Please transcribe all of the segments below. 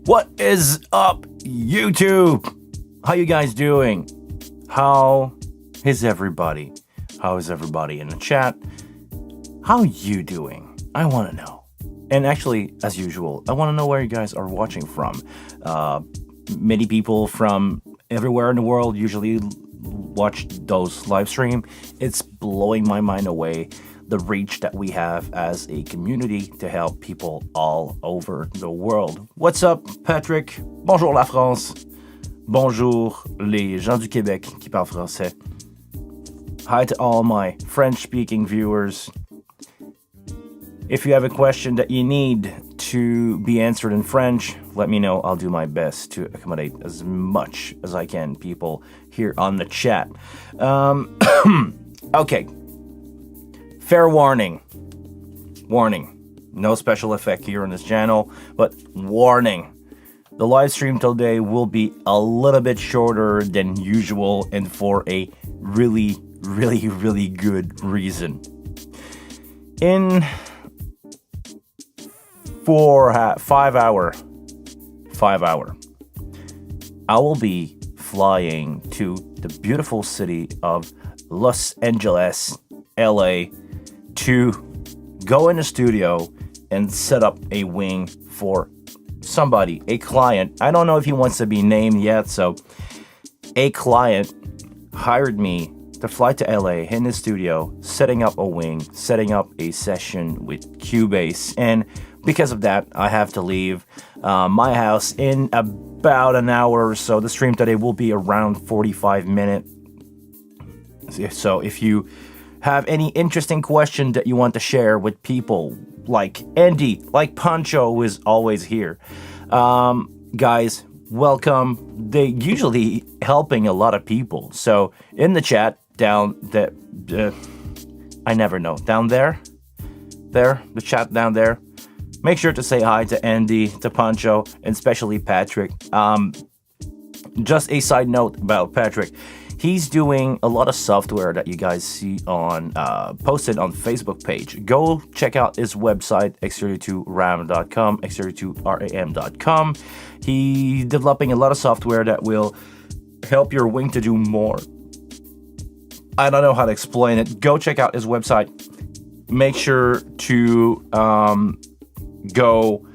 What is up, YouTube? How you guys doing? How is everybody? How is everybody in the chat? How you doing? I want to know. And actually, as usual, I want to know where you guys are watching from. Many people from everywhere in the world usually watch those live stream. It's blowing my mind away, the reach that we have as a community to help people all over the world. What's up, Patrick? Bonjour la France. Bonjour les gens du Québec qui parlent français. Hi to all my French-speaking viewers. If you have a question that you need to be answered in French, let me know. I'll do my best to accommodate as much as I can people here on the chat. Okay. Fair warning. Warning. No special effect here on this channel, but warning. The live stream today will be a little bit shorter than usual and for a really good reason. In 5 hour, I will be flying to the beautiful city of Los Angeles, LA, to go in the studio and set up a wing for somebody, a client. I don't know if he wants to be named yet, so a client hired me to fly to LA in the studio, setting up a wing, setting up a session with Cubase, and because of that, I have to leave my house in about an hour or so. The stream today will be around 45 minutes. So if you have any interesting question that you want to share with people like Andy, like Pancho, who is always here, guys, welcome. They usually helping a lot of people. So in the chat down there, I never know, down there, the chat down there. Make sure to say hi to Andy, to Pancho, and especially Patrick. Just a side note about Patrick. He's doing a lot of software that you guys see on posted on Facebook page. Go check out his website, x32ram.com, x32ram.com. He's developing a lot of software that will help your wing to do more. I don't know how to explain it. Go check out his website. Make sure to go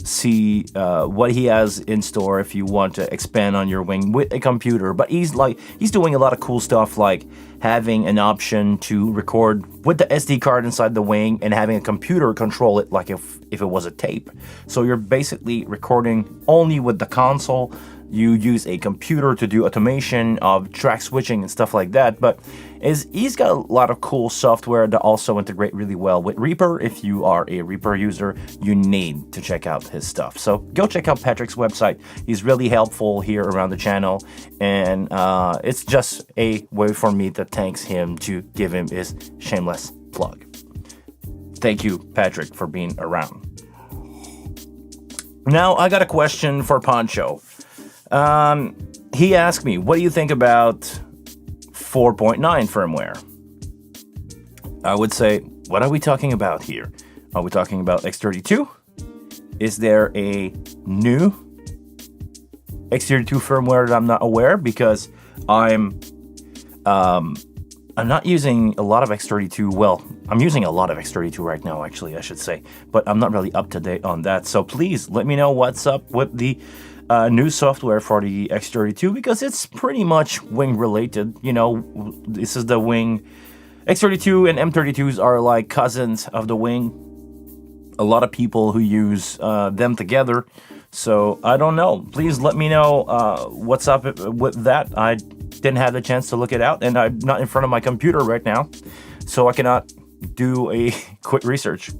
see what he has in store if you want to expand on your wing with a computer. But he's doing a lot of cool stuff, like having an option to record with the SD card inside the wing and having a computer control it like if it was a tape. So you're basically recording only with the console. You use a computer to do automation of track switching and stuff like that. But he's got a lot of cool software that also integrate really well with Reaper. If you are a Reaper user, you need to check out his stuff. So go check out Patrick's website. He's really helpful here around the channel. And it's just a way for me to thank him, to give him his shameless plug. Thank you, Patrick, for being around. Now, I got a question for Pancho. He asked me, what do you think about 4.9 firmware? I would say, what are we talking about here? Are we talking about X32? Is there a new X32 firmware that I'm not aware? Because I'm not using a lot of X32. Well, I'm using a lot of X32 right now, actually, I should say, but I'm not really up to date on that. So please let me know what's up with the new software for the X32, because it's pretty much wing related. You know, this is the wing. X32 and M32s are like cousins of the wing. A lot of people who use them together. So I don't know. Please let me know what's up with that. I didn't have the chance to look it out, and I'm not in front of my computer right now, so I cannot do a quick research.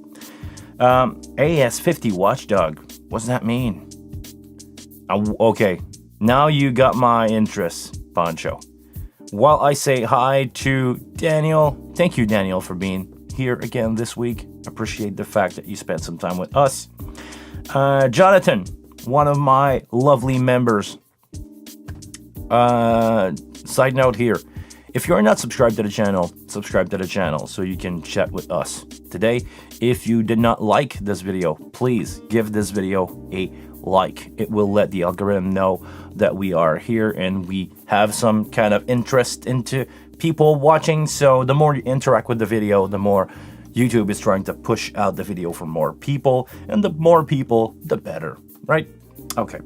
AS50 Watchdog. What does that mean? Okay, now you got my interest, Pancho. While I say hi to Daniel, thank you, Daniel, for being here again this week. Appreciate the fact that you spent some time with us. Jonathan, one of my lovely members. Side note here, if you're not subscribed to the channel, subscribe to the channel so you can chat with us today. If you did not like this video, please give this video a like. It will let the algorithm know that we are here and we have some kind of interest into people watching. So the more you interact with the video, the more YouTube is trying to push out the video for more people, and the more people, the better, right? Okay.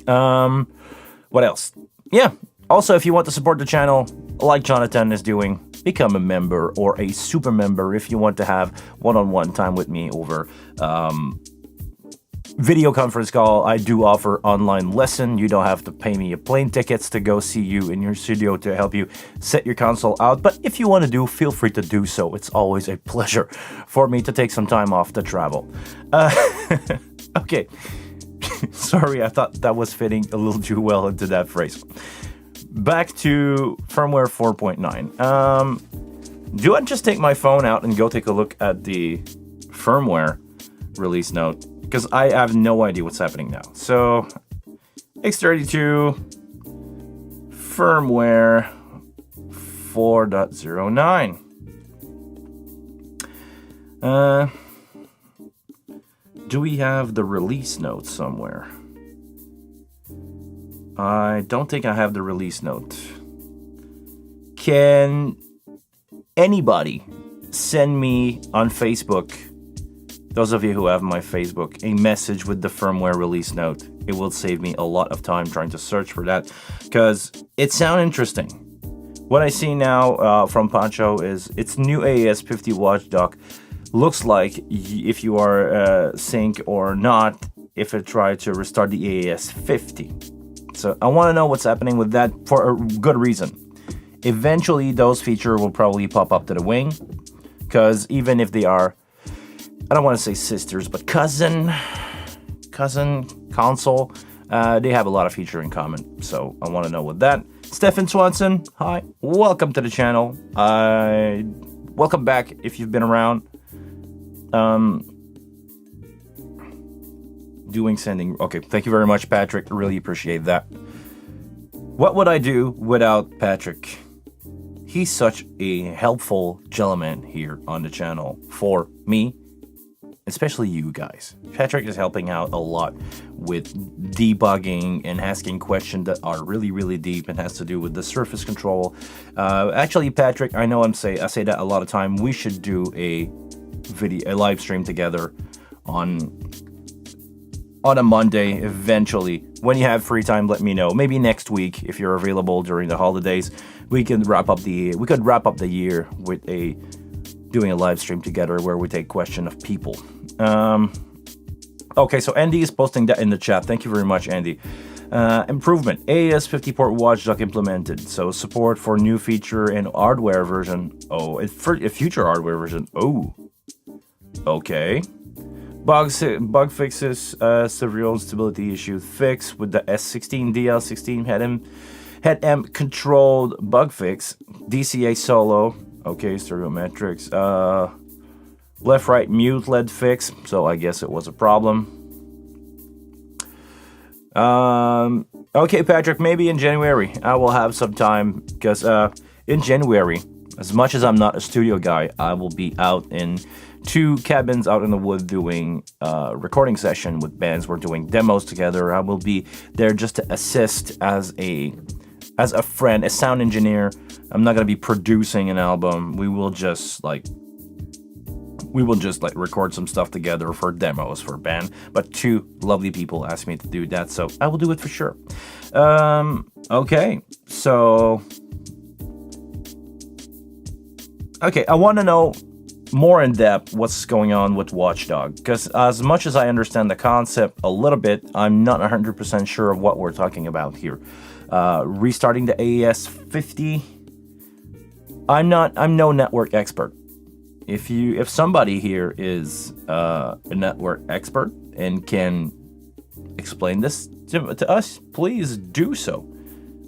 What else? Yeah. Also, if you want to support the channel, like Jonathan is doing, become a member or a super member if you want to have one-on-one time with me over video conference call. I do offer online lesson. You don't have to pay me a plane tickets to go see you in your studio to help you set your console out. But if you want to do, feel free to do so. It's always a pleasure for me to take some time off to travel. Okay. Sorry, I thought that was fitting a little too well into that phrase. Back to firmware 4.9. Do I just take my phone out and go take a look at the firmware release note? Because I have no idea what's happening now. So, X32 firmware 4.09. Do we have the release note somewhere? I don't think I have the release note. Can anybody send me on Facebook, those of you who have my Facebook, a message with the firmware release note? It will save me a lot of time trying to search for that, because it sounds interesting. What I see now from Pancho is its new AES-50 watch dock looks like, if you are sync or not, if it tried to restart the AES-50. So I want to know what's happening with that for a good reason. Eventually, those features will probably pop up to the wing, because even if they are, I don't want to say sisters, but cousin console, they have a lot of feature in common. So I want to know what that. Stephen Swanson, hi, welcome to the channel. Welcome back if you've been around. Sending. Okay, thank you very much, Patrick. Really appreciate that. What would I do without Patrick? He's such a helpful gentleman here on the channel for me, especially you guys. Patrick is helping out a lot with debugging and asking questions that are really, really deep and has to do with the surface control. Actually, Patrick, I know I say that a lot of time. We should do a live stream together on a Monday eventually. When you have free time, let me know. Maybe next week if you're available during the holidays. We could wrap up the year with doing a live stream together where we take question of people. Okay, so Andy is posting that in the chat. Thank you very much, Andy. Improvement. AES-50 port watch dock implemented. So support for new feature and hardware version. Oh, for a future hardware version. Oh. Okay. Bug fixes, several stability issue fix with the S16 DL16 head amp controlled bug fix, DCA solo, okay, stereometrics, left right mute led fix, so I guess it was a problem. Okay, Patrick, maybe in January I will have some time, because in January, as much as I'm not a studio guy, I will be out in 2 cabins out in the wood doing recording session with bands. We're doing demos together. I will be there just to assist as a friend, a sound engineer. I'm not gonna be producing an album. We will just record some stuff together for demos for a band. But 2 lovely people asked me to do that, so I will do it for sure. Okay, so I want to know more in depth what's going on with Watchdog, because as much as I understand the concept a little bit, I'm not 100% sure of what we're talking about here. Restarting the AES-50. I'm no network expert. If somebody here is a network expert and can explain this to us, please do so.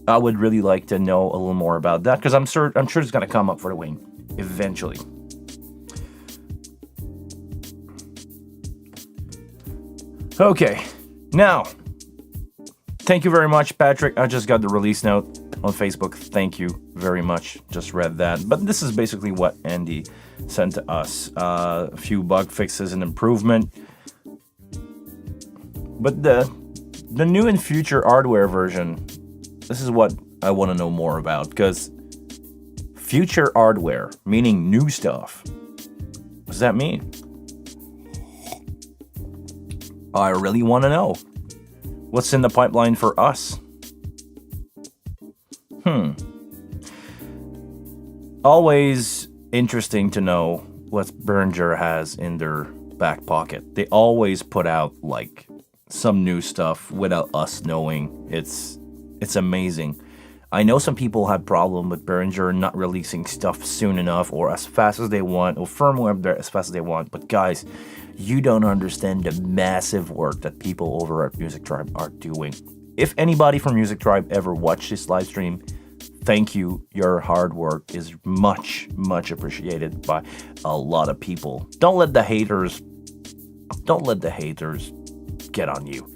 I would really like to know a little more about that, because I'm sure it's going to come up for the wing eventually. Okay, now, thank you very much, Patrick. I just got the release note on Facebook. Thank you very much. Just read that. But this is basically what Andy sent to us. A few bug fixes and improvement. But the new and future hardware version, this is what I want to know more about, because future hardware, meaning new stuff. What does that mean? I really want to know. What's in the pipeline for us? Always interesting to know what Behringer has in their back pocket. They always put out like some new stuff without us knowing. It's amazing. I know some people have problem with Behringer not releasing stuff soon enough or as fast as they want, or firmware update as fast as they want. But guys, you don't understand the massive work that people over at Music Tribe are doing. If anybody from Music Tribe ever watched this live stream, thank you. Your hard work is much, much appreciated by a lot of people. Don't let the haters get on you.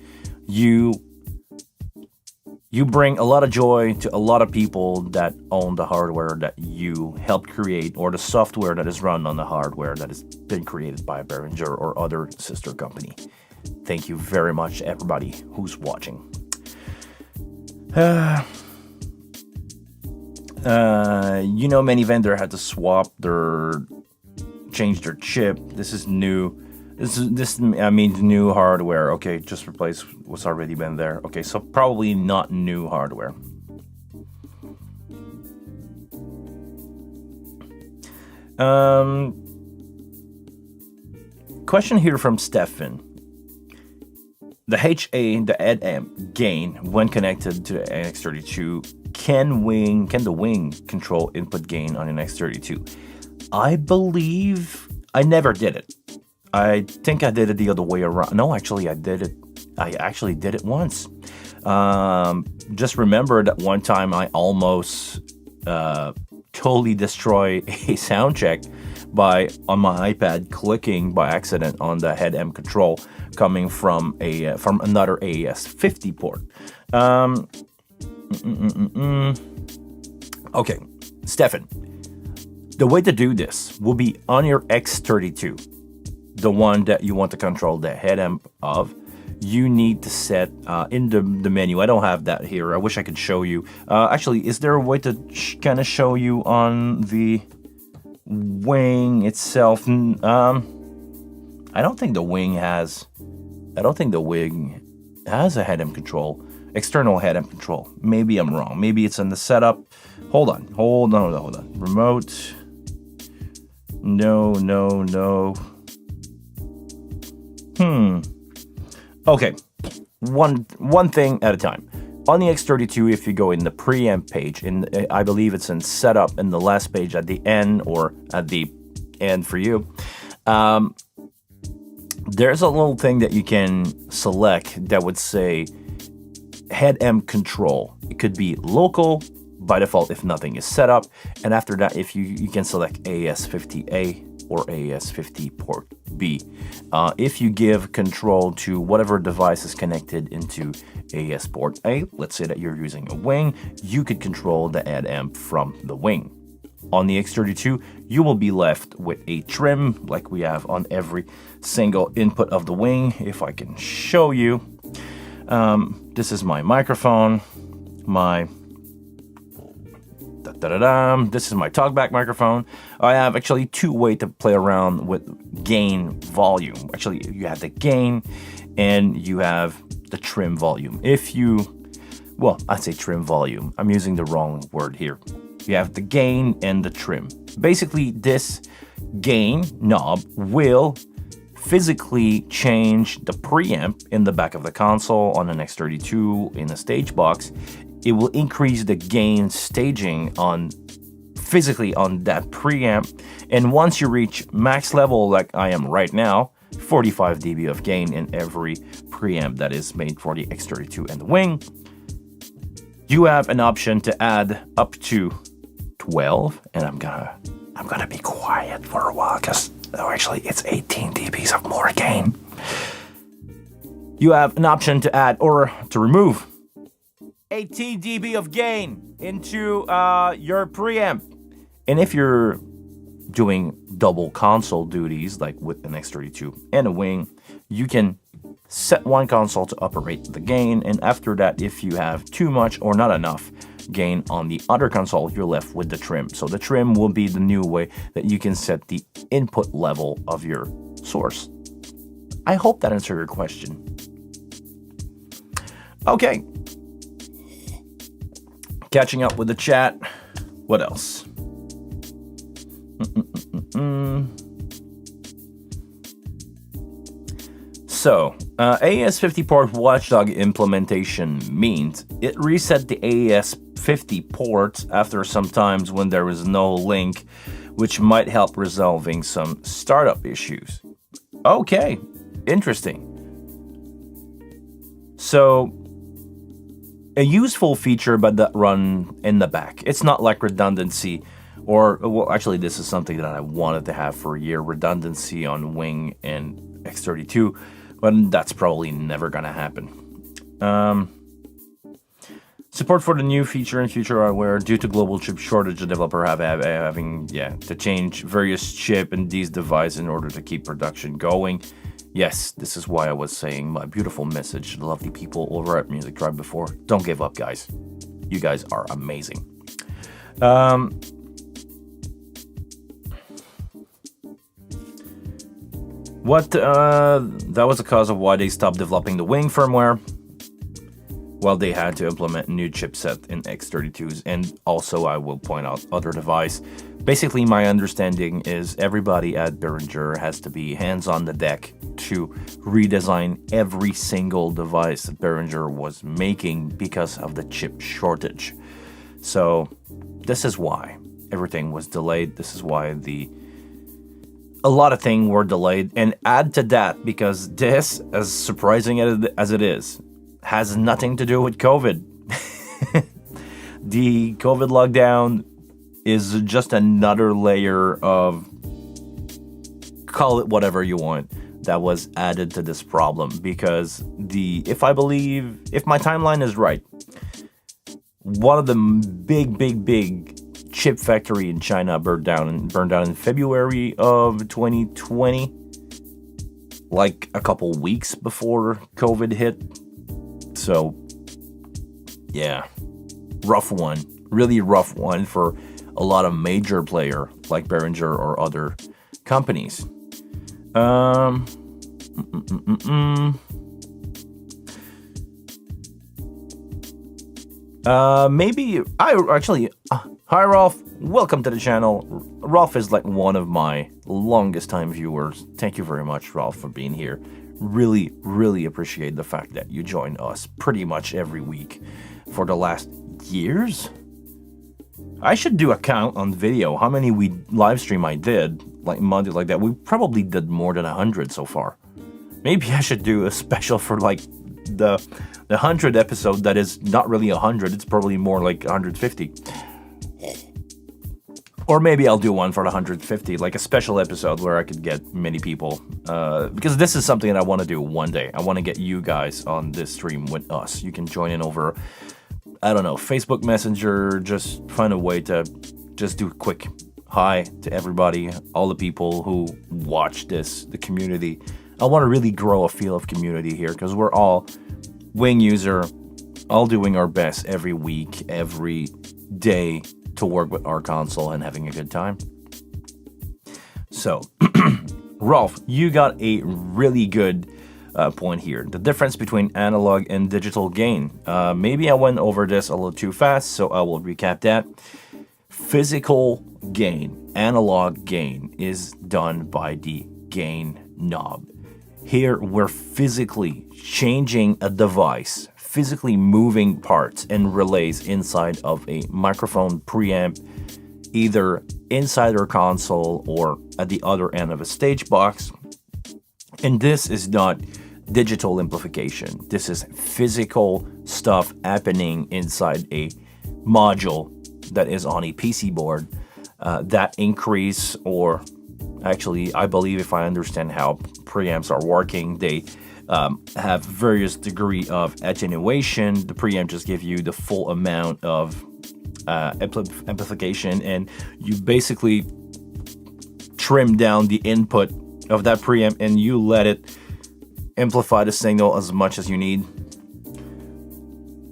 You bring a lot of joy to a lot of people that own the hardware that you helped create, or the software that is run on the hardware that has been created by Behringer or other sister company. Thank you very much, everybody who's watching. Many vendor had to change their chip. This is new. This means new hardware. Okay, just replace what's already been there. Okay, so probably not new hardware. Question here from Stefan. The head amp gain when connected to the NX32, can the wing control input gain on an X32? I believe I never did it. I think I did it the other way around. No, actually, I did it. I actually did it once. Just remember that one time I almost totally destroy a sound check on my iPad clicking by accident on the head M control coming from another AES50 port. Okay, Stefan. The way to do this will be on your X32. The one that you want to control the head amp of, you need to set in the menu. I don't have that here. I wish I could show you. Actually, is there a way to kind of show you on the wing itself? I don't think the wing has a head amp control, external head amp control. Maybe I'm wrong. Maybe it's in the setup. Hold on. Remote. No. Okay, one thing at a time. On the X32, if you go in the preamp page, I believe it's in setup in the last page at the end, or at the end for you, there's a little thing that you can select that would say head amp control. It could be local by default if nothing is set up, and after that, if you can select AES50A or AES50 port B. If you give control to whatever device is connected into AES port A, let's say that you're using a wing, you could control the head amp from the wing. On the X32, you will be left with a trim like we have on every single input of the wing. If I can show you, this is my microphone, this is my talkback microphone. I have actually two ways to play around with gain volume. Actually, you have the gain and you have the trim volume. I'd say trim volume. I'm using the wrong word here. You have the gain and the trim. Basically, this gain knob will physically change the preamp in the back of the console on an X32 in the stage box. It will increase the gain staging physically on that preamp, and once you reach max level like I am right now, 45 dB of gain in every preamp that is made for the X32 and the wing, you have an option to add up to 12, and I'm gonna be quiet for a while because actually it's 18 dBs of more gain. You have an option to add or to remove 18 dB of gain into your preamp. And if you're doing double console duties, like with an X32 and a wing, you can set one console to operate the gain, and after that, if you have too much or not enough gain on the other console, you're left with the trim. So the trim will be the new way that you can set the input level of your source. I hope that answered your question. Okay. Catching up with the chat. What else? So, AES50 port watchdog implementation means it reset the AES50 port after some times when there was no link, which might help resolving some startup issues. Okay, interesting. So, a useful feature, but that run in the back. It's not like redundancy, or, well, actually, this is something that I wanted to have for a year, redundancy on Wing and X32, but that's probably never gonna happen. Support for the new feature and future hardware due to global chip shortage, the developer having to change various chip in these devices in order to keep production going. Yes, this is why I was saying my beautiful message to the lovely people over at Music Drive before. Don't give up, guys. You guys are amazing. That was the cause of why they stopped developing the Wing firmware. Well, they had to implement a new chipset in X32s, and also I will point out other device. Basically, my understanding is everybody at Behringer has to be hands on the deck to redesign every single device that Behringer was making because of the chip shortage. So this is why everything was delayed. This is why a lot of things were delayed. And add to that, because this, as surprising as it is, has nothing to do with COVID. The COVID lockdown is just another layer of, call it whatever you want, that was added to this problem. Because if my timeline is right, one of the big chip factory in China burned down in February of 2020, like a couple weeks before COVID hit. So, yeah, rough one, really rough one for a lot of major player like Behringer or other companies. Hi Rolf, welcome to the channel. Rolf is like one of my longest time viewers. Thank you very much, Rolf, for being here. Really appreciate the fact that you join us pretty much every week for the last years. I should do a count on video how many we live stream I did, like Monday like that. We probably did more than 100 so far. Maybe I should do a special for like the 100 episode that is not really 100, it's probably more like 150. Or maybe I'll do one for the 150, like a special episode where I could get many people. Because this is something that I want to do one day. I want to get you guys on this stream with us. You can join in over, I don't know, Facebook Messenger. Just find a way to just do a quick hi to everybody, all the people who watch this, the community. I want to really grow a feel of community here because we're all Wing user, all doing our best every week, every day, to work with our console and having a good time. So, Rolf, you got a really good point here. The difference between analog and digital gain. Maybe I went over this a little too fast, so I will recap that. Physical gain, analog gain, is done by the gain knob. Here, we're physically changing a device, physically moving parts and relays inside of a microphone preamp, either inside our console or at the other end of a stage box. And this is not digital amplification. This is physical stuff happening inside a module that is on a PC board that increase, or actually, I believe if I understand how preamps are working, they have various degree of attenuation. The preamp just give you the full amount of amplification, and you basically trim down the input of that preamp and you let it amplify the signal as much as you need.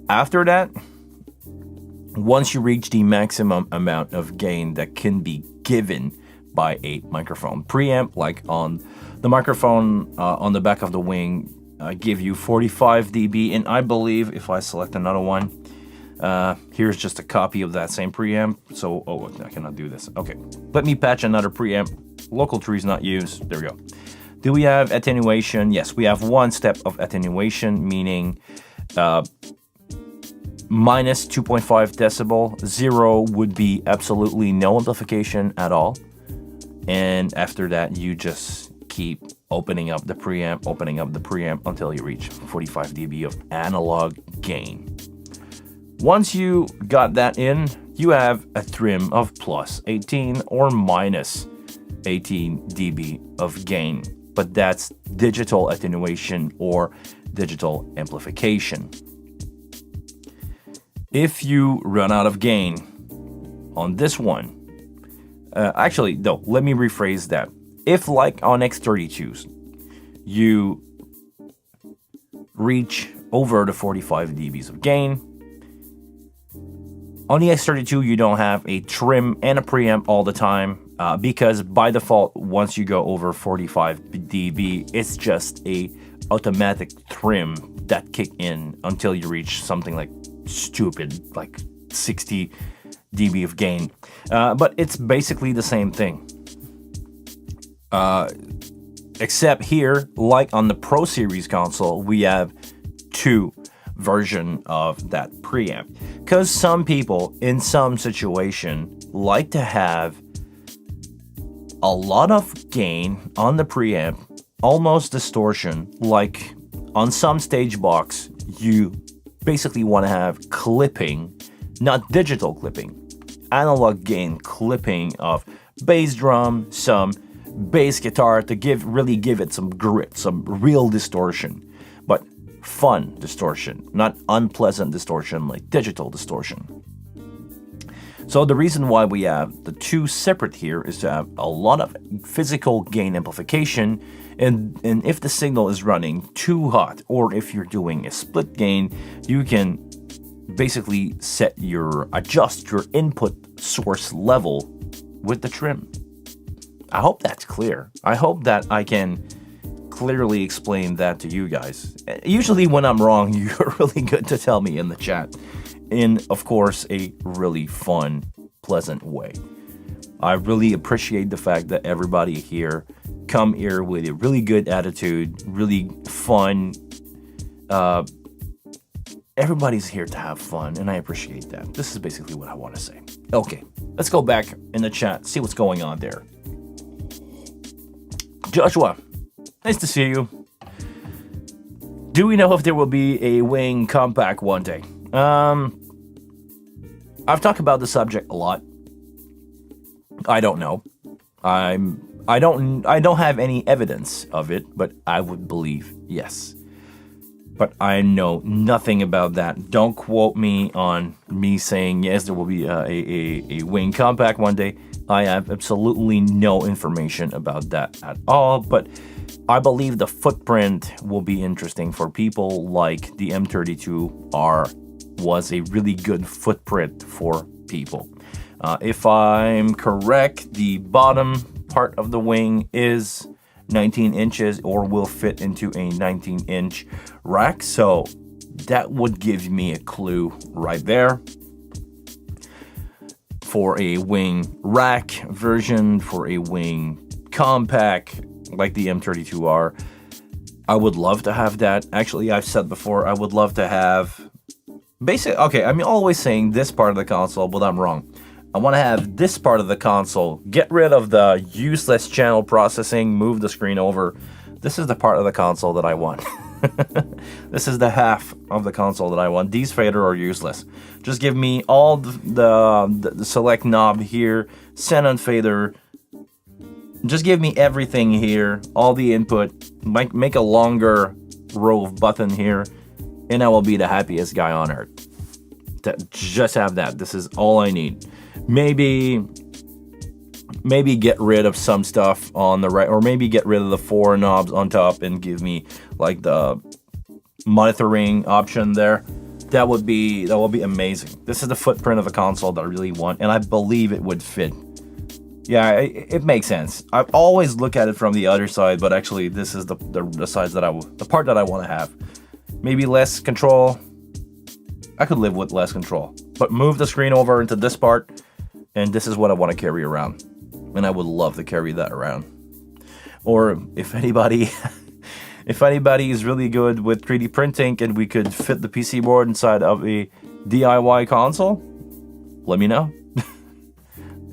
After that, once you reach the maximum amount of gain that can be given by a microphone preamp, like on the microphone on the back of the wing, give you 45 dB, and I believe if I select another one, here's just a copy of that same preamp. So, I cannot do this. Okay, let me patch another preamp. Local trees not used. There we go. Do we have attenuation? Yes, we have one step of attenuation, meaning minus 2.5 decibel. 0 would be absolutely no amplification at all. And after that, you just keep opening up the preamp until you reach 45 dB of analog gain. Once you got that in, you have a trim of plus 18 or minus 18 dB of gain. But that's digital attenuation or digital amplification. If you run out of gain on this one, actually, no, let me rephrase that. If, like on X32s, you reach over the 45 dBs of gain, on the X32, you don't have a trim and a preamp all the time because by default, once you go over 45 dB, it's just a automatic trim that kick in until you reach something like stupid, like 60 dB of gain. But it's basically the same thing. Except here, like on the Pro Series console, we have two version of that preamp, because some people in some situation like to have a lot of gain on the preamp, almost distortion. Like on some stage box, you basically want to have clipping, not digital clipping, analog gain clipping of bass drum, some bass guitar to really give it some grit, some real distortion, but fun distortion, not unpleasant distortion like digital distortion. So the reason why we have the two separate here is to have a lot of physical gain amplification, and if the signal is running too hot, or if you're doing a split gain, you can basically adjust your input source level with the trim. I hope that's clear. I hope that I can clearly explain that to you guys. Usually when I'm wrong, you're really good to tell me in the chat, in, of course, a really fun, pleasant way. I really appreciate the fact that everybody here come here with a really good attitude, really fun. Everybody's here to have fun, and I appreciate that. This is basically what I want to say. Okay, let's go back in the chat, see what's going on there. Joshua, nice to see you. Do we know if there will be a wing compact one day? I've talked about the subject a lot. I don't know. I don't have any evidence of it, but I would believe yes. But I know nothing about that. Don't quote me on me saying yes, there will be a wing compact one day. I have absolutely no information about that at all, but I believe the footprint will be interesting for people. Like the M32R was a really good footprint for people. If I'm correct, the bottom part of the wing is 19 inches or will fit into a 19-inch rack, so that would give me a clue right there. For a wing rack version, for a wing compact like the M32R, I would love to have that. Actually, I've said before, I would love to have okay, I'm always saying this part of the console, but I'm wrong. I want to have this part of the console, get rid of the useless channel processing, move the screen over. This is the part of the console that I want. This is the half of the console that I want. These fader are useless. Just give me all the select knob here, send on fader. Just give me everything here, all the input. Make a longer row of button here, and I will be the happiest guy on earth. Just have that. This is all I need. Maybe maybe get rid of some stuff on the right, or maybe get rid of the 4 knobs on top and give me like the monitoring option there. That would be amazing. This is the footprint of a console that I really want, and I believe it would fit. Yeah, it makes sense. I always look at it from the other side, but actually this is the sides that the part that I want to have. Maybe less control. I could live with less control, but move the screen over into this part, and this is what I want to carry around. And I would love to carry that around. Or if anybody is really good with 3D printing and we could fit the PC board inside of a DIY console, let me know.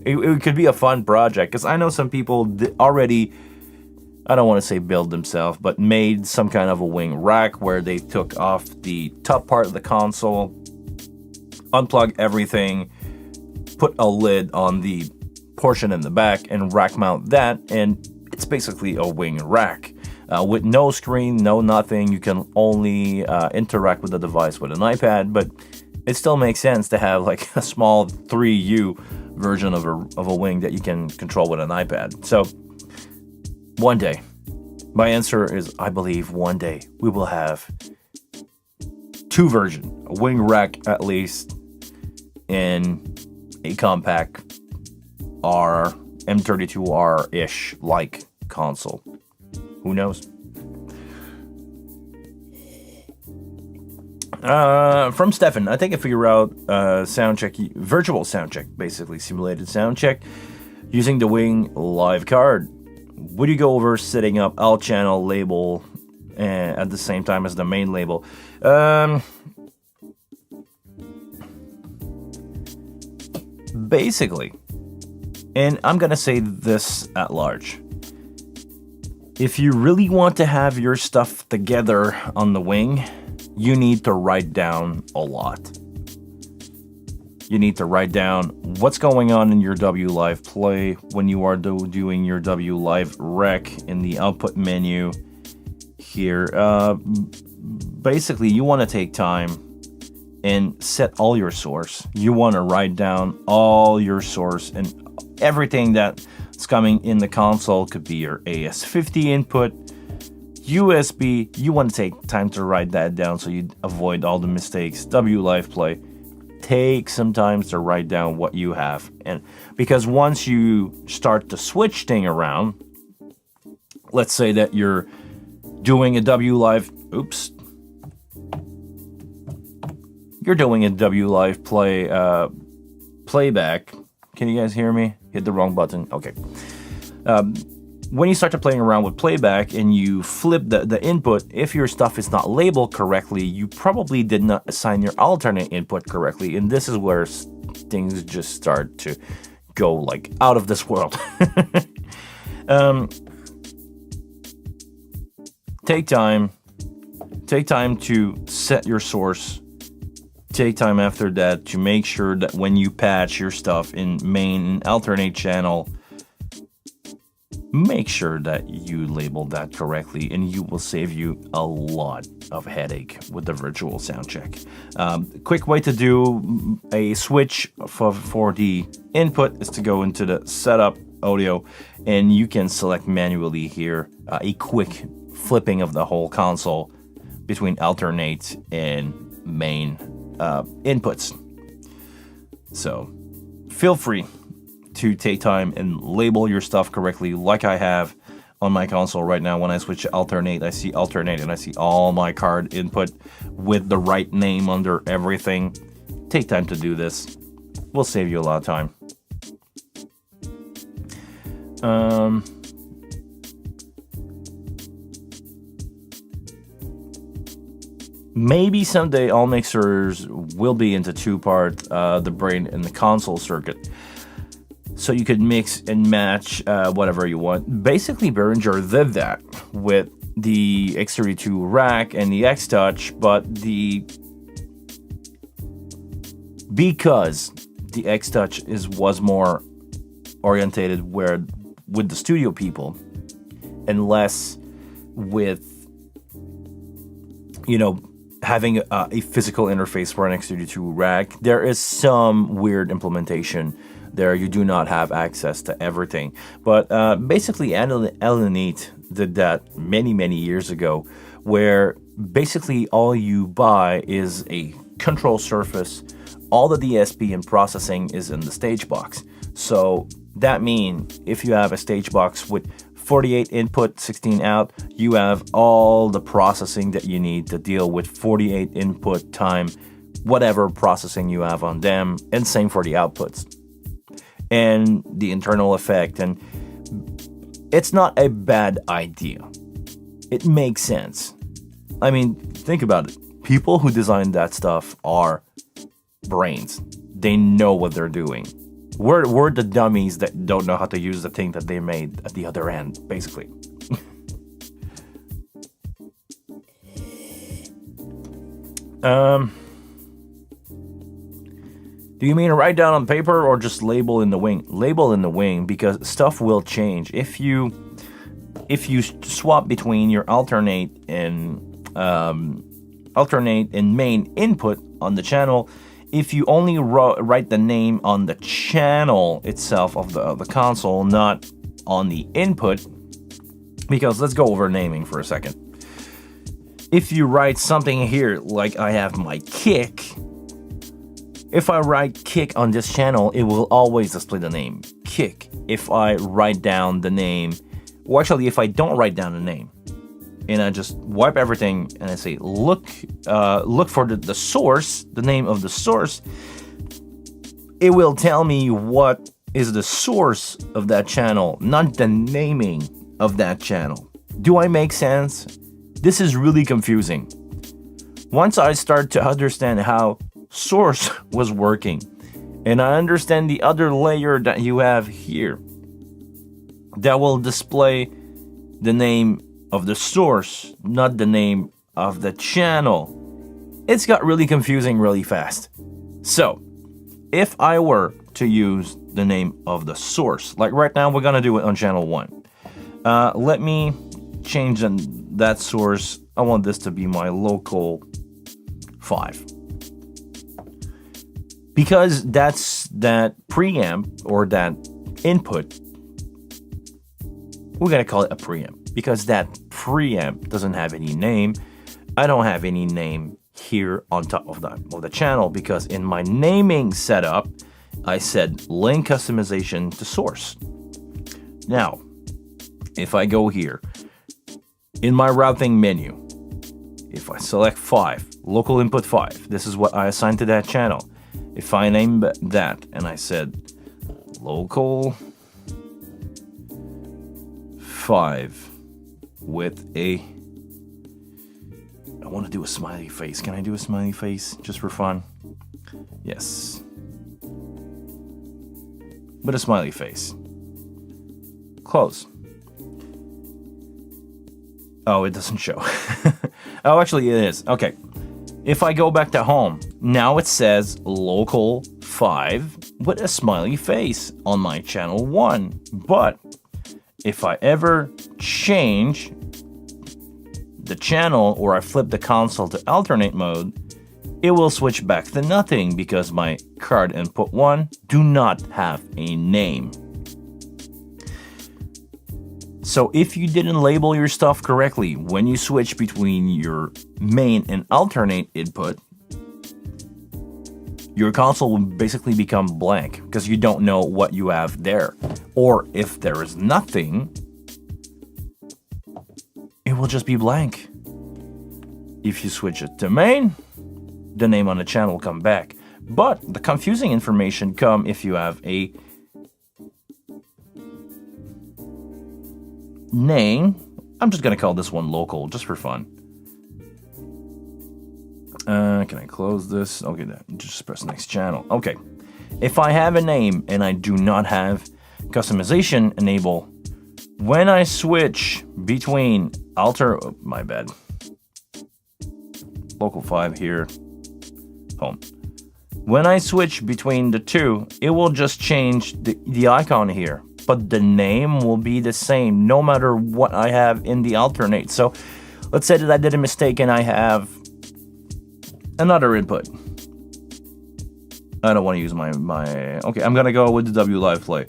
It could be a fun project, because I know some people already, I don't want to say build themselves, but made some kind of a wing rack where they took off the top part of the console, unplug everything, put a lid on the portion in the back, and rack mount that, and it's basically a wing rack. With no screen, no nothing. You can only interact with the device with an iPad, but it still makes sense to have like a small 3U version of a wing that you can control with an iPad. So one day, my answer is I believe one day we will have 2 versions, a wing rack at least, in a compact R M32R-ish like console. Who knows? From Stefan, I think I figured out sound check, virtual sound check, basically simulated sound check, using the Wing Live card. Would you go over setting up alt channel label at the same time as the main label? Basically, and I'm gonna say this at large. If you really want to have your stuff together on the Wing, you need to write down a lot. You need to write down what's going on in your W Live play when you are doing your W Live rec in the output menu here. Basically, you want to take time and set all your source. You want to write down all your source and everything that's coming in the console. Could be your AS50 input, USB. You want to take time to write that down so you avoid all the mistakes. W Live play. Take some time to write down what you have, and because once you start to switch thing around, let's say that you're doing a W Live, you're doing a W Live playback. Can you guys hear me? Hit the wrong button. Okay. When you start to playing around with playback and you flip the input, if your stuff is not labeled correctly, you probably did not assign your alternate input correctly, and this is where things just start to go like out of this world. Take time to set your source. Take time after that to make sure that when you patch your stuff in main and alternate channel, make sure that you label that correctly, and you will save you a lot of headache with the virtual sound check. Quick way to do a switch for the input is to go into the setup audio, and you can select manually here a quick flipping of the whole console between alternate and main inputs. So feel free to take time and label your stuff correctly, like I have on my console right now. When I switch to alternate, I see alternate and I see all my card input with the right name under everything. Take time to do this. Will save you a lot of time. Maybe someday all mixers will be into 2-part, the brain and the console circuit. So you could mix and match whatever you want. Basically, Behringer did that with the X32 rack and the X-Touch, but because the X-Touch was more orientated with the studio people and less with, having a physical interface for an X32 rack, there is some weird implementation there you do not have access to everything. But basically, Elinite did that many years ago, where basically all you buy is a control surface. All the DSP and processing is in the stage box. So that means if you have a stage box with 48 input, 16 out, you have all the processing that you need to deal with 48 input time, whatever processing you have on them, and same for the outputs and the internal effect. And it's not a bad idea. It makes sense. I mean, think about it. People who design that stuff are brains. They know what they're doing. We're the dummies that don't know how to use the thing that they made at the other end, basically. Do you mean write down on paper or just label in the wing? Label in the wing, because stuff will change. If you swap between your alternate and main input on the channel, if you only write the name on the channel itself of the console, not on the input, because let's go over naming for a second. If you write something here, like I have my kick, if I write kick on this channel, it will always display the name kick. If I write down the name, or actually if I don't write down the name, and I just wipe everything and I say look for the source, the name of the source, it will tell me what is the source of that channel, not the naming of that channel. Do I make sense? This is really confusing. Once I start to understand how source was working, and I understand the other layer that you have here that will display the name of the source, not the name of the channel, it's got really confusing really fast. So if I were to use the name of the source, like right now we're gonna do it on channel 1, let me change that source. I want this to be my local 5, because that's that preamp or that input. We're gonna call it a preamp because that preamp doesn't have any name. I don't have any name here on top of the channel, because in my naming setup I said link customization to source. Now if I go here in my routing menu, if I select 5, local input 5, this is what I assigned to that channel. If I name that and I said local 5 with I want to do a smiley face. Can I do a smiley face just for fun? Yes. With a smiley face. Close. Oh, it doesn't show. Oh, actually it is. Okay. If I go back to home, now it says local 5 with a smiley face on my channel 1. But if I ever change the channel or I flip the console to alternate mode, it will switch back to nothing because my card input 1 do not have a name. So if you didn't label your stuff correctly when you switch between your main and alternate input, your console will basically become blank because you don't know what you have there. Or if there is nothing, it will just be blank. If you switch it to main, the name on the channel will come back. But the confusing information come if you have a name. I'm just gonna call this one local just for fun. Can I close this? Okay, just press next channel. Okay, if I have a name and I do not have customization enable, when I switch between my bad, local 5 here, home. When I switch between the two, it will just change the icon here, but the name will be the same no matter what I have in the alternate. So let's say that I did a mistake and I have another input. I don't want to use my. Okay, I'm gonna go with the W Live Play.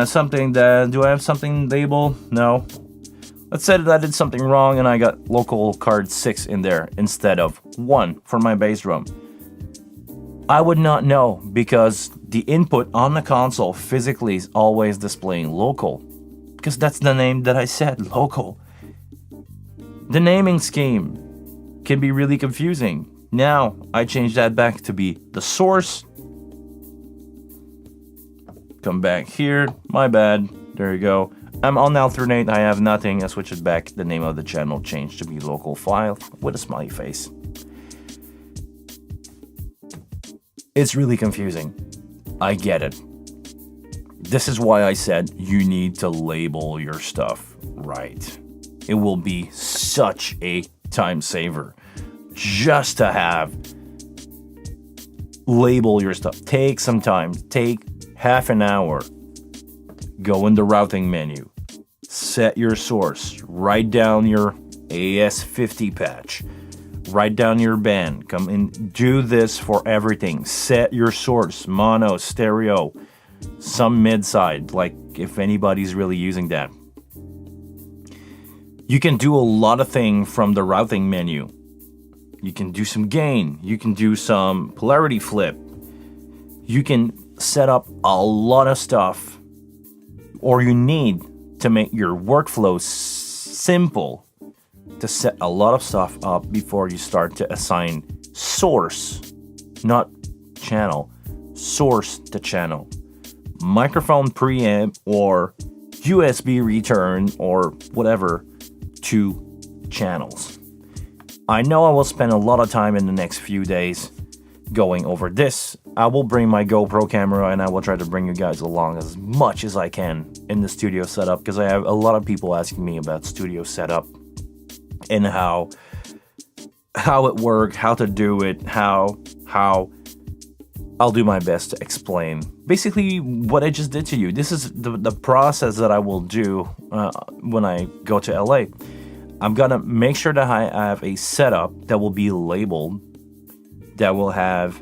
Something that. Do I have something label? No. Let's say that I did something wrong and I got local card 6 in there instead of 1 for my bass drum. I would not know because the input on the console physically is always displaying local. Because that's the name that I said, local. The naming scheme can be really confusing. Now I change that back to be the source. Come back here, my bad, there you go. I'm on alternate, I have nothing, I switch it back, the name of the channel changed to be local file with a smiley face. It's really confusing, I get it. This is why I said you need to label your stuff right. It will be such a time saver just to have label your stuff. Take some time, take half an hour. Go in the routing menu, set your source, write down your AS50 patch, write down your band, come in, do this for everything. Set your source, mono, stereo, some mid-side, like if anybody's really using that. You can do a lot of things from the routing menu. You can do some gain, you can do some polarity flip, you can set up a lot of stuff. Or you need to make your workflow simple to set a lot of stuff up before you start to assign source, not channel, source to channel, microphone preamp or USB return or whatever to channels. I know I will spend a lot of time in the next few days going over this. I will bring my GoPro camera and I will try to bring you guys along as much as I can in the studio setup because I have a lot of people asking me about studio setup and how it works, how to do it, how I'll do my best to explain basically what I just did to you. This is the process that I will do when I go to LA. I'm gonna make sure that I have a setup that will be labeled, that will have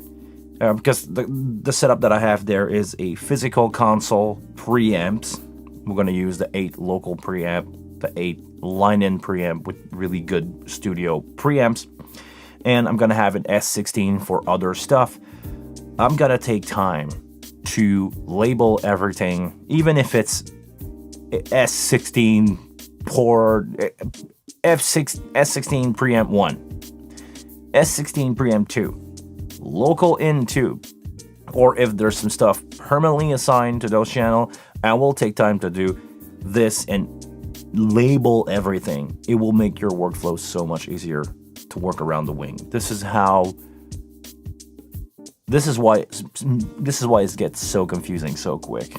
because the setup that I have there is a physical console preamps. We're going to use the 8 local preamp, the 8 line-in preamp with really good studio preamps. And I'm going to have an S16 for other stuff. I'm going to take time to label everything, even if it's S16 port, S16 preamp 1, S16 preamp 2. Local in 2, or if there's some stuff permanently assigned to those channels, I will take time to do this and label everything. It will make your workflow so much easier to work around the wing. This is why it gets so confusing so quick.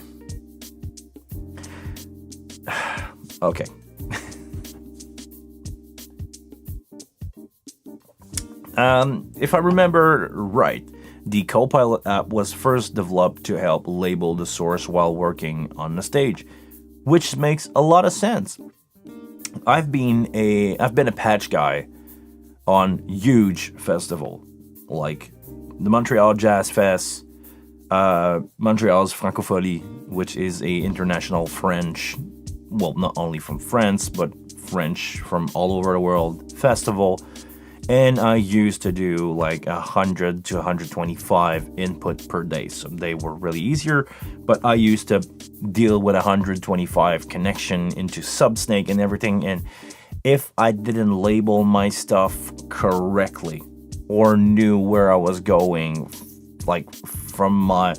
Okay. If I remember right, the Copilot app was first developed to help label the source while working on the stage, which makes a lot of sense. I've been a patch guy on huge festival like the Montreal Jazz Fest, Montreal's Francophonie, which is a international French, well, not only from France, but French from all over the world festival. And I used to do like 100 to 125 input per day. Some days were really easier, but I used to deal with 125 connection into Subsnake and everything. And if I didn't label my stuff correctly or knew where I was going, like from my...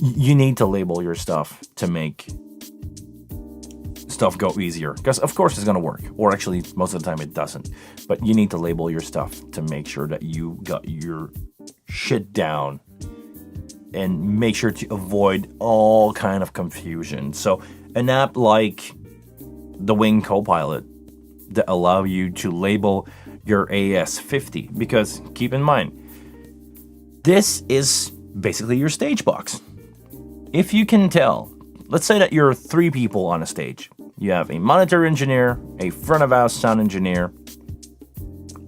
You need to label your stuff to make stuff go easier, because of course it's going to work, or actually most of the time it doesn't, but you need to label your stuff to make sure that you got your shit down and make sure to avoid all kind of confusion. So an app like the Wing Copilot that allow you to label your AS50, because keep in mind, this is basically your stage box. If you can tell, let's say that you're 3 people on a stage. You have a monitor engineer, a front of house sound engineer,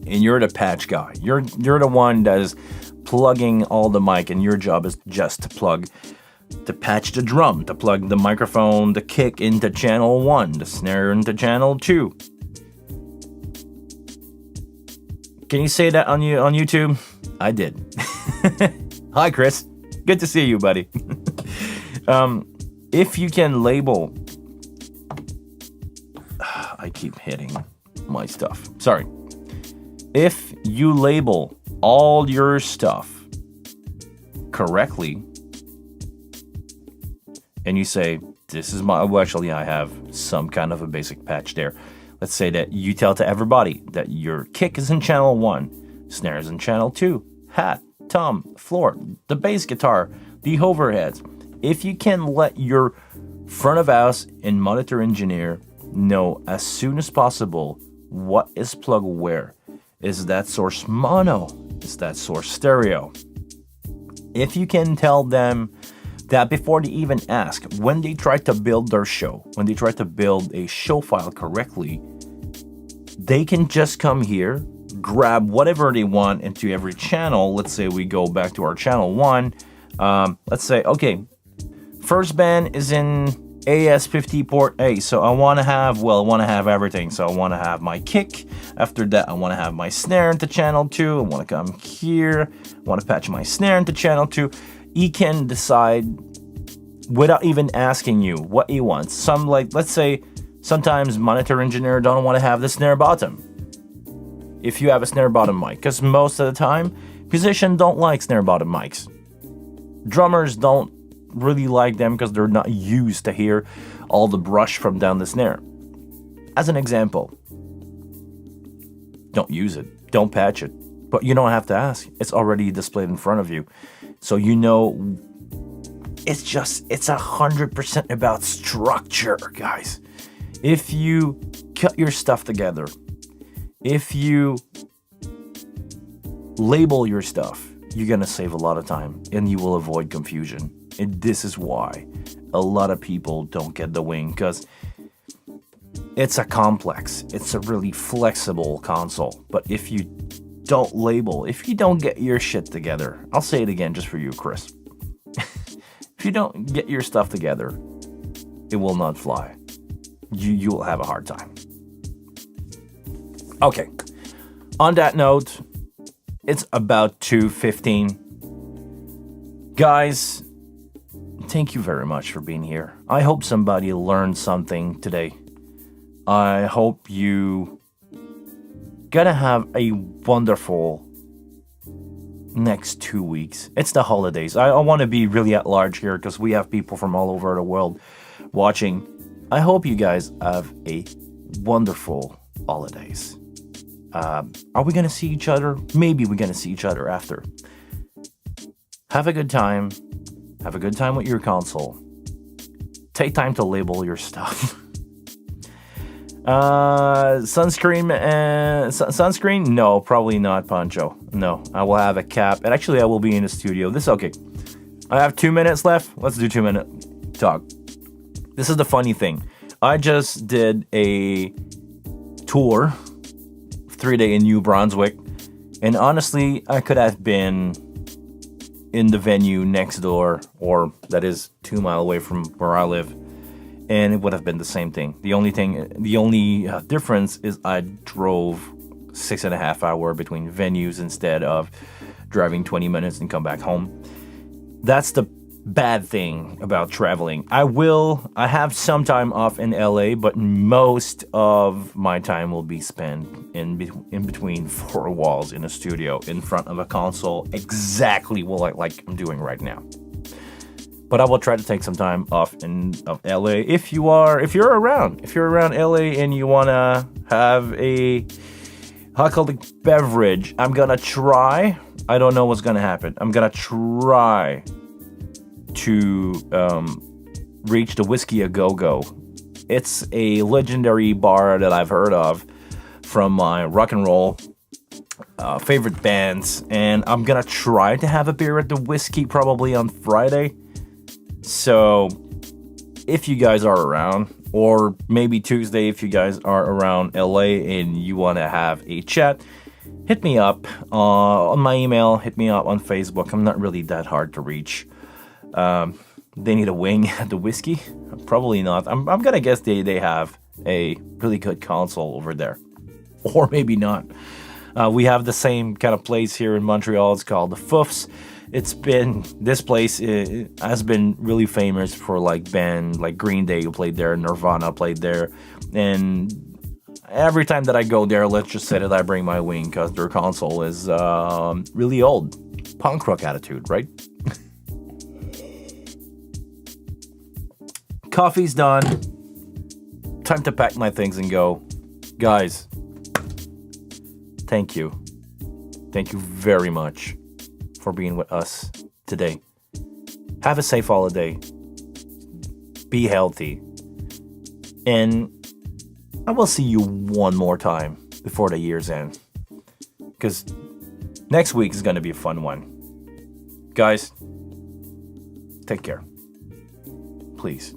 and you're the patch guy. You're the one that is plugging all the mic, and your job is just to patch the drum, to plug the microphone, the kick into channel 1, the snare into channel 2. Can you say that on YouTube? I did. Hi, Chris. Good to see you, buddy. If you can label... I keep hitting my stuff. Sorry. If you label all your stuff correctly, and you say, this is my... Well, actually, I have some kind of a basic patch there. Let's say that you tell to everybody that your kick is in channel 1, snare is in channel 2, hat, tom, floor, the bass guitar, the overheads. If you can let your front of house and monitor engineer know as soon as possible what is plugged where. Is that source mono? Is that source stereo? If you can tell them that before they even ask, when they try to build their show, when they try to build a show file correctly, they can just come here, grab whatever they want into every channel. Let's say we go back to our channel 1. Let's say, okay, first band is in AS50 port A, so I want to have everything. So I want to have my kick. After that, I want to have my snare into channel 2. I want to come here. I want to patch my snare into channel 2. He can decide without even asking you what he wants. Let's say, sometimes monitor engineer don't want to have the snare bottom. If you have a snare bottom mic, because most of the time, musicians don't like snare bottom mics. Drummers don't really like them because they're not used to hear all the brush from down the snare. As an example, don't use it, don't patch it, but you don't have to ask. It's already displayed in front of you, so you know. It's 100% about structure, guys. If you cut your stuff together, if you label your stuff, you're gonna save a lot of time and you will avoid confusion. And this is why a lot of people don't get the wing, because it's a complex, it's a really flexible console. But if you don't label, if you don't get your shit together, I'll say it again just for you, Chris. If you don't get your stuff together, it will not fly. You will have a hard time. Okay. On that note, it's about 2:15. Guys, thank you very much for being here. I hope somebody learned something today. I hope you gonna have a wonderful next 2 weeks. It's the holidays. I want to be really at large here because we have people from all over the world watching. I hope you guys have a wonderful holidays. Are we gonna see each other? Maybe we're gonna see each other after. Have a good time. Have a good time with your console. Take time to label your stuff. Sunscreen? No, probably not, Pancho. No, I will have a cap. And actually, I will be in the studio. Okay. I have 2 minutes left. Let's do 2-minute talk. This is the funny thing. I just did a tour, 3-day in New Brunswick. And honestly, I could have been in the venue next door, or that is 2 miles away from where I live, and it would have been the same thing. The only difference is I drove 6.5 hours between venues instead of driving 20 minutes and come back home. That's the bad thing about traveling. I have some time off in LA, but most of my time will be spent in between four walls in a studio in front of a console, exactly like I'm doing right now. But I will try to take some time off of LA. If you're around LA and you wanna have a alcoholic beverage, I'm gonna try. I don't know what's gonna happen. I'm gonna try to reach the Whiskey A Go-Go. It's a legendary bar that I've heard of from my rock and roll favorite bands, and I'm gonna try to have a beer at the Whiskey probably on Friday. So if you guys are around, or maybe Tuesday if you guys are around LA and you want to have a chat, hit me up on my email, hit me up on Facebook. I'm not really that hard to reach. They need a wing at the whiskey? Probably not. I'm gonna guess they have a really good console over there. Or maybe not. We have the same kind of place here in Montreal. It's called the Foufs. This place has been really famous for like band like Green Day who played there, Nirvana played there, and every time that I go there, let's just say that I bring my wing because their console is really old. Punk rock attitude, right? Coffee's done. Time to pack my things and go. Guys, thank you. Thank you very much for being with us today. Have a safe holiday. Be healthy. And I will see you one more time before the year's end. Because next week is going to be a fun one. Guys, take care. Please.